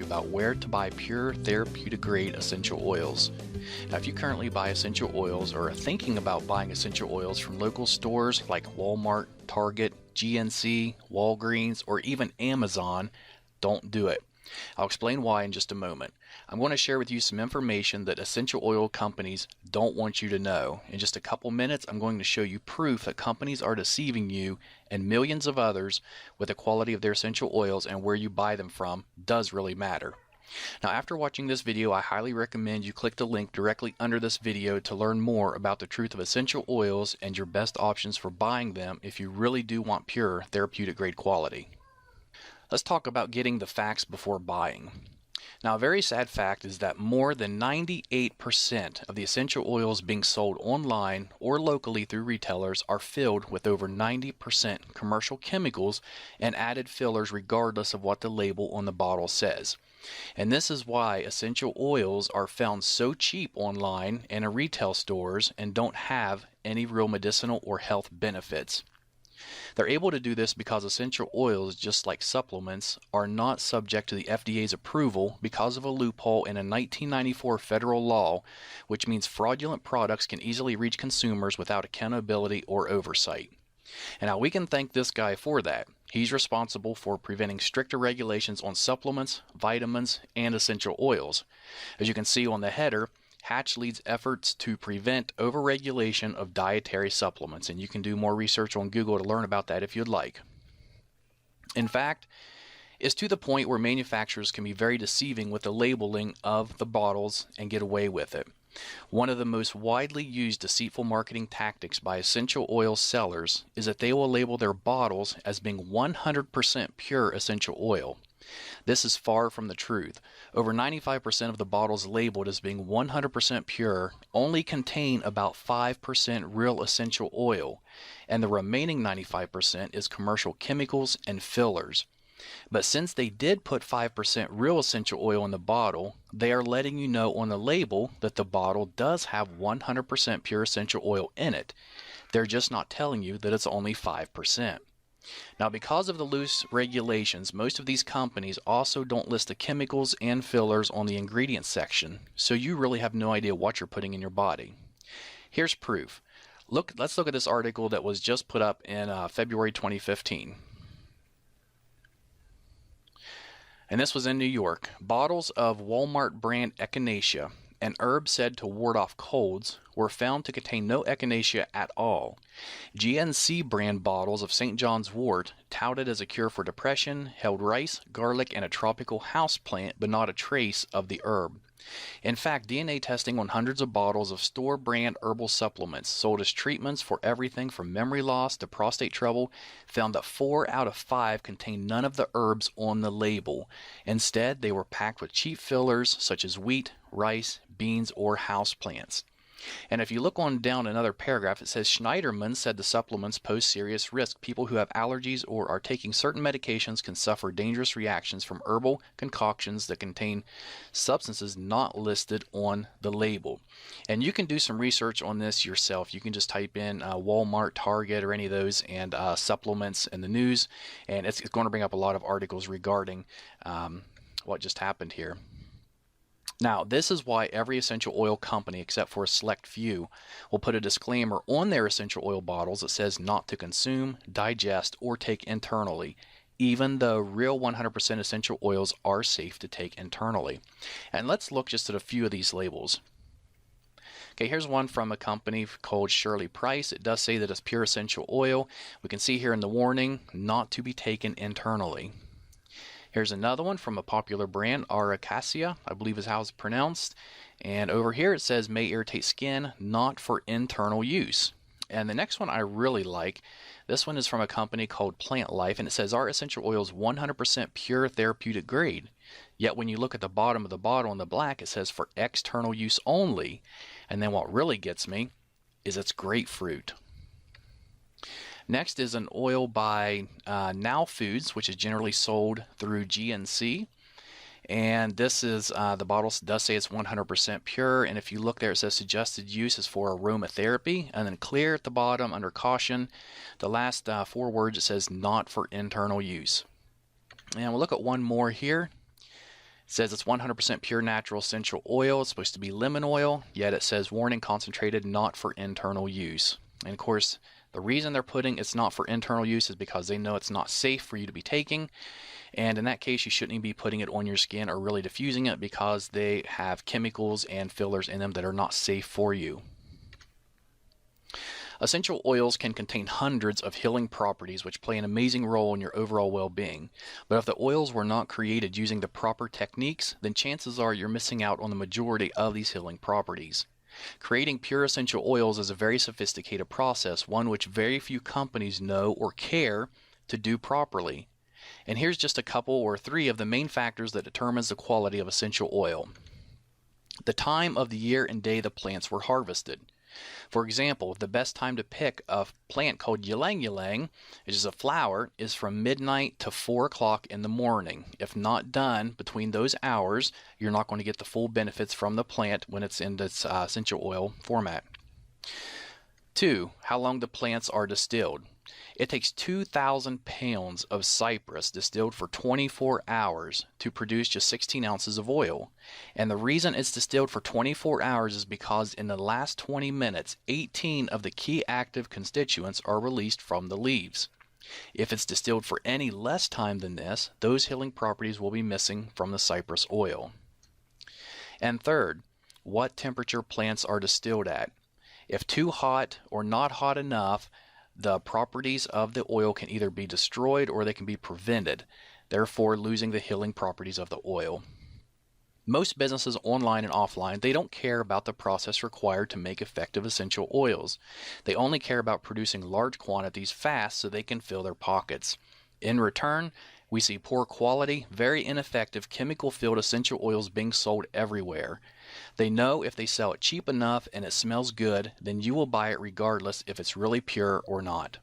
about where to buy pure therapeutic grade essential oils. Now, if you currently buy essential oils or are thinking about buying essential oils from local stores like Walmart, Target, GNC, Walgreens, or even Amazon, don't do it. I'll explain why in just a moment. I'm going to share with you some information that essential oil companies don't want you to know. In just a couple minutes, I'm going to show you proof that companies are deceiving you and millions of others with the quality of their essential oils, and where you buy them from does really matter. Now, after watching this video, I highly recommend you click the link directly under this video to learn more about the truth of essential oils and your best options for buying them if you really do want pure therapeutic grade quality. Let's talk about getting the facts before buying. Now, a very sad fact is that more than 98% of the essential oils being sold online or locally through retailers are filled with over 90% commercial chemicals and added fillers regardless of what the label on the bottle says. And this is why essential oils are found so cheap online and in retail stores and don't have any real medicinal or health benefits. They're able to do this because essential oils, just like supplements, are not subject to the FDA's approval because of a loophole in a 1994 federal law, which means fraudulent products can easily reach consumers without accountability or oversight. And now we can thank this guy for that. He's responsible for preventing stricter regulations on supplements, vitamins, and essential oils. As you can see on the header, Hatch leads efforts to prevent overregulation of dietary supplements, and you can do more research on Google to learn about that if you'd like. In fact, it's to the point where manufacturers can be very deceiving with the labeling of the bottles and get away with it. One of the most widely used deceitful marketing tactics by essential oil sellers is that they will label their bottles as being 100% pure essential oil. This is far from the truth. Over 95% of the bottles labeled as being 100% pure only contain about 5% real essential oil, and the remaining 95% is commercial chemicals and fillers. But since they did put 5% real essential oil in the bottle, they are letting you know on the label that the bottle does have 100% pure essential oil in it. They're just not telling you that it's only 5%. Now, because of the loose regulations, most of these companies also don't list the chemicals and fillers on the ingredients section, so you really have no idea what you're putting in your body. Here's proof. Let's look at this article that was just put up in February 2015. And this was in New York. Bottles of Walmart brand echinacea, an herb said to ward off colds, were found to contain no echinacea at all. GNC brand bottles of St. John's wort, touted as a cure for depression, held rice, garlic, and a tropical house plant, but not a trace of the herb. In fact, DNA testing on hundreds of bottles of store-brand herbal supplements sold as treatments for everything from memory loss to prostate trouble found that 4 out of 5 contained none of the herbs on the label. Instead, they were packed with cheap fillers such as wheat, rice, beans, or houseplants. And if you look on down another paragraph, it says Schneiderman said the supplements pose serious risk. People who have allergies or are taking certain medications can suffer dangerous reactions from herbal concoctions that contain substances not listed on the label. And you can do some research on this yourself. You can just type in Walmart, Target, or any of those, and supplements in the news, and it's going to bring up a lot of articles regarding what just happened here. Now, this is why every essential oil company, except for a select few, will put a disclaimer on their essential oil bottles that says not to consume, digest, or take internally, even though real 100% essential oils are safe to take internally. And let's look just at a few of these labels. Okay, here's one from a company called Shirley Price. It does say that it's pure essential oil. We can see here in the warning, not to be taken internally. Here's another one from a popular brand, Aracacia, I believe is how it's pronounced. And over here it says may irritate skin, not for internal use. And the next one I really like, this one is from a company called Plant Life, and it says our essential oil is 100% pure therapeutic grade. Yet when you look at the bottom of the bottle in the black, it says for external use only. And then what really gets me is it's grapefruit. Next is an oil by Now Foods, which is generally sold through GNC. And this is, the bottle does say it's 100% pure. And if you look there, it says suggested use is for aromatherapy. And then clear at the bottom under caution. The last 4 words, it says not for internal use. And we'll look at one more here. says it's 100% pure natural essential oil. It's supposed to be lemon oil, yet it says warning concentrated, not for internal use. And of course, the reason they're putting it's not for internal use is because they know it's not safe for you to be taking. And in that case, you shouldn't even be putting it on your skin or really diffusing it because they have chemicals and fillers in them that are not safe for you. Essential oils can contain hundreds of healing properties which play an amazing role in your overall well-being. But if the oils were not created using the proper techniques, then chances are you're missing out on the majority of these healing properties. Creating pure essential oils is a very sophisticated process, one which very few companies know or care to do properly. And here's just a couple or three of the main factors that determines the quality of essential oil. The time of the year and day the plants were harvested. For example, the best time to pick a plant called ylang ylang, which is a flower, is from midnight to 4 o'clock in the morning. If not done between those hours, you're not going to get the full benefits from the plant when it's in its essential oil format. 2. How long the plants are distilled. It takes 2,000 pounds of cypress distilled for 24 hours to produce just 16 ounces of oil. And the reason it's distilled for 24 hours is because in the last 20 minutes, 18 of the key active constituents are released from the leaves. If it's distilled for any less time than this, those healing properties will be missing from the cypress oil. And third, what temperature plants are distilled at. If too hot or not hot enough, the properties of the oil can either be destroyed or they can be prevented, therefore losing the healing properties of the oil. Most businesses online and offline, they don't care about the process required to make effective essential oils. They only care about producing large quantities fast so they can fill their pockets. In return, we see poor quality, very ineffective chemical-filled essential oils being sold everywhere. They know if they sell it cheap enough and it smells good, then you will buy it regardless if it's really pure or not.